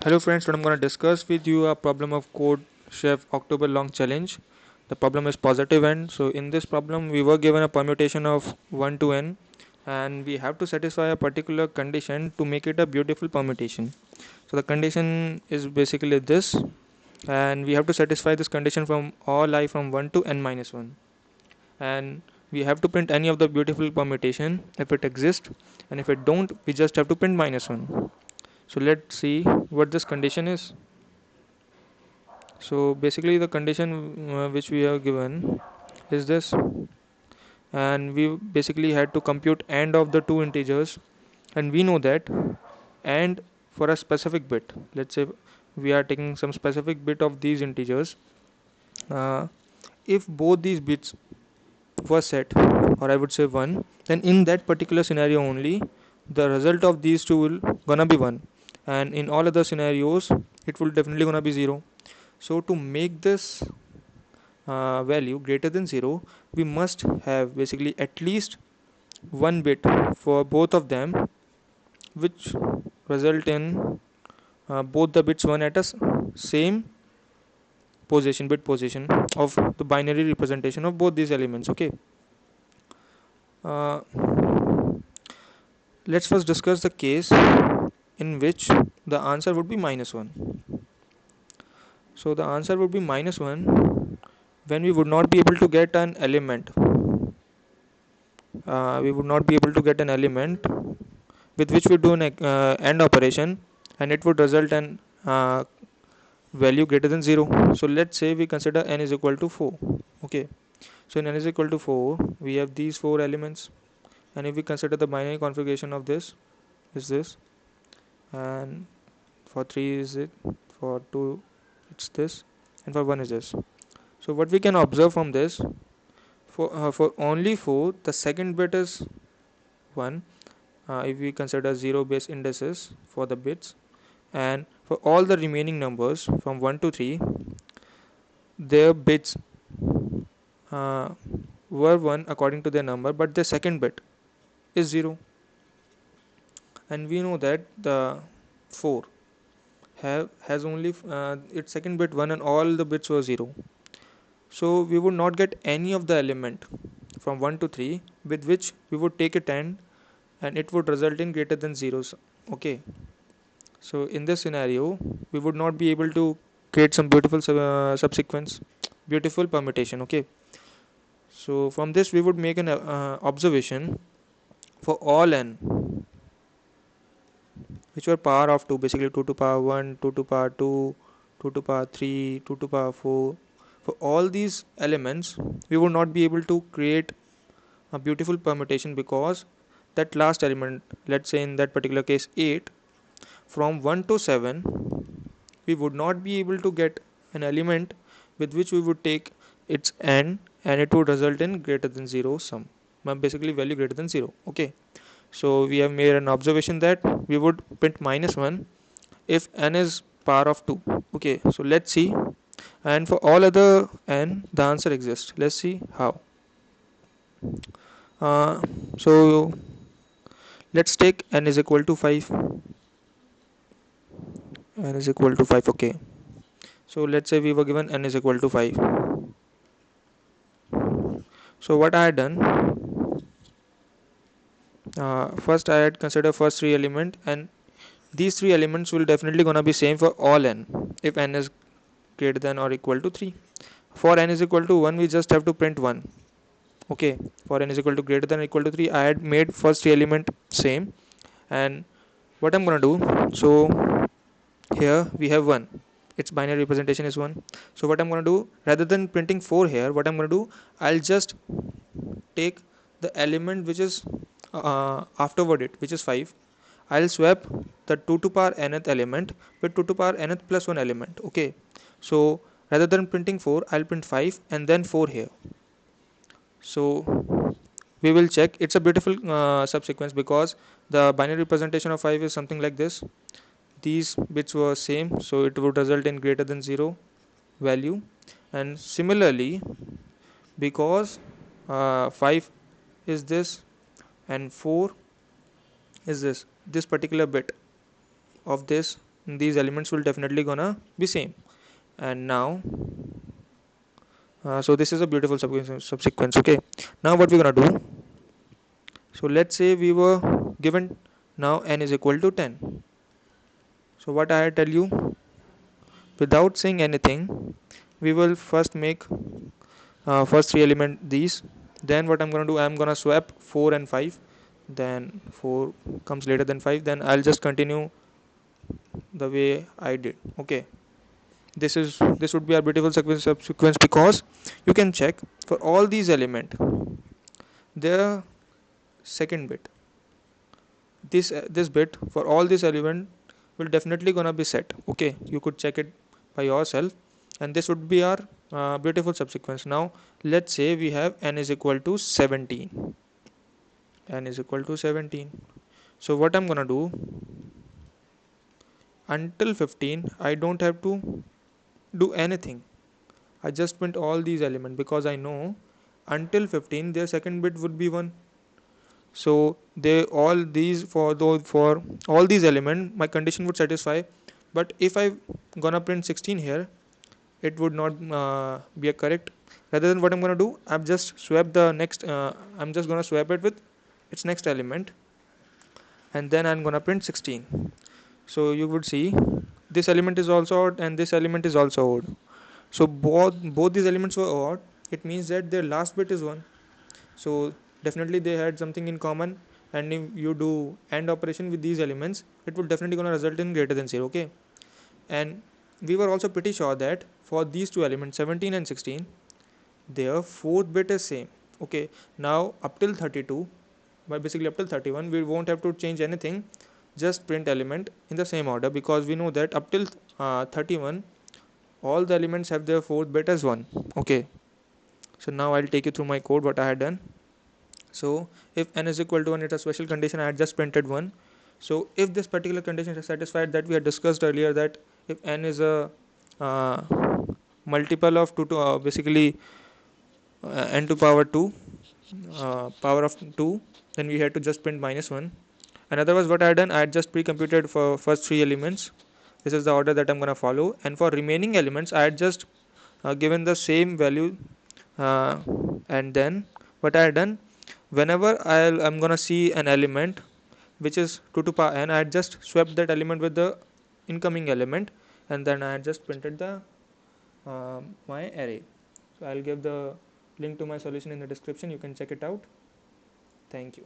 Hello friends, today I'm going to discuss with you a problem of Code Chef October long challenge. The problem is positive n. So in this problem we were given a permutation of 1 to n and we have to satisfy a particular condition to make it a beautiful permutation. So the condition is basically this, and we have to satisfy this condition from all I from 1 to n minus 1, and we have to print any of the beautiful permutation if it exists, and if it don't we just have to print minus 1. So let's see what this condition is. So basically the condition which we are given is this, and we basically had to compute AND of the two integers, and we know that AND for a specific bit, let's say we are taking some specific bit of these integers, uh, if both these bits were set, or I would say 1, then in that particular scenario only the result of these two will gonna be 1, and in all other scenarios it will definitely gonna be 0. So to make this value greater than 0, we must have basically at least one bit for both of them, which result in both the bits 1 at a same position, bit position of the binary representation of both these elements. Okay, uh, let's first discuss the case in which the answer would be minus 1. So the answer would be minus 1 when we would not be able to get an element. We would not be able to get an element with which we do an AND operation, and it would result in value greater than 0. So let's say we consider n is equal to 4. Okay, so in n is equal to 4 we have these 4 elements, and if we consider the binary configuration of this is this, and for 3 is it, for 2 it's this, and for 1 is this. So what we can observe from this, for only 4 the second bit is 1, if we consider 0 base indices for the bits, and for all the remaining numbers from 1 to 3 their bits uh, were 1 according to their number, but the second bit is 0, and we know that the 4 has only its second bit 1 and all the bits were 0. So we would not get any of the element from 1 to 3 with which we would take a 10 and it would result in greater than zeros. Okay, so in this scenario we would not be able to create some beautiful subsequence, beautiful permutation. Okay, so from this we would make an observation for all n which were power of 2, basically 2 to power 1, 2 to power 2, 2 to power 3, 2 to power 4. For all these elements we would not be able to create a beautiful permutation, because that last element, let's say in that particular case 8, from 1 to 7 we would not be able to get an element with which we would take its n and it would result in greater than 0 sum, basically value greater than 0. Okay, so we have made an observation that we would print minus 1 if n is power of 2. Okay, so let's see, and for all other n the answer exists. Let's see how. So let's take n is equal to 5. N is equal to 5. Okay, so let's say we were given n is equal to 5. So what I had done, first I had considered first three element, and these three elements will definitely gonna be same for all n if n is greater than or equal to 3. For n is equal to 1 we just have to print 1. Okay, for n is equal to greater than or equal to 3 I had made first three element same, and what I'm gonna do, so here we have 1, its binary representation is 1. So what I'm going to do, rather than printing 4 here, what I'm going to do, I'll just take the element which is afterward it, which is 5. I'll swap the 2 to power nth element with 2 to power nth plus 1 element. Okay, so rather than printing 4 I'll print 5 and then 4 here. So we will check, it's a beautiful subsequence, because the binary representation of 5 is something like this. These bits were same, so it would result in greater than 0 value, and similarly because 5 is this and 4 is this particular bit of this these elements will definitely gonna be same. And now so this is a beautiful subsequence. Okay, now what we're gonna do, so let's say we were given now n is equal to 10. So what I tell you, without saying anything, we will first make first three element these. Then what I'm gonna do, I'm gonna swap 4 and 5. Then 4 comes later than 5. Then I'll just continue the way I did. Okay, this would be our beautiful subsequence, because you can check for all these element their second bit, this bit for all this element will definitely gonna be set. Okay, you could check it by yourself, and this would be our beautiful subsequence. Now let's say we have n is equal to 17. N is equal to 17. So what I'm gonna do, until 15 I don't have to do anything. I just print all these elements because I know until 15 their second bit would be 1. So they all these for all these element my condition would satisfy. But if I gonna print 16 here, it would not be a correct. Rather than what I'm gonna do, I've just swap the next I'm just gonna swap it with its next element, and then I'm gonna print 16. So you would see this element is also odd and this element is also odd. So both these elements were odd. It means that their last bit is 1. So definitely they had something in common, and if you do AND operation with these elements, it would definitely gonna result in greater than 0. Okay, and we were also pretty sure that for these two elements 17 and 16, their fourth bit is same. Okay, now up till 32, but basically up till 31 we won't have to change anything, just print element in the same order, because we know that up till 31 all the elements have their fourth bit as 1. Okay, so now I'll take you through my code what I had done. So if n is equal to 1, it's a special condition, I had just printed 1. So if this particular condition is satisfied, that we had discussed earlier, that if n is a uh, multiple of 2 to basically n to power 2, power of 2, then we had to just print -1. And otherwise what I had done, I had just pre-computed for first 3 elements. This is the order that I'm gonna follow, and for remaining elements I had just given the same value, uh, and then what I had done, whenever I'm gonna see an element which is 2 to power n, I had just swapped that element with the incoming element, and then I had just printed the my array. So I'll give the link to my solution in the description, you can check it out. Thank you.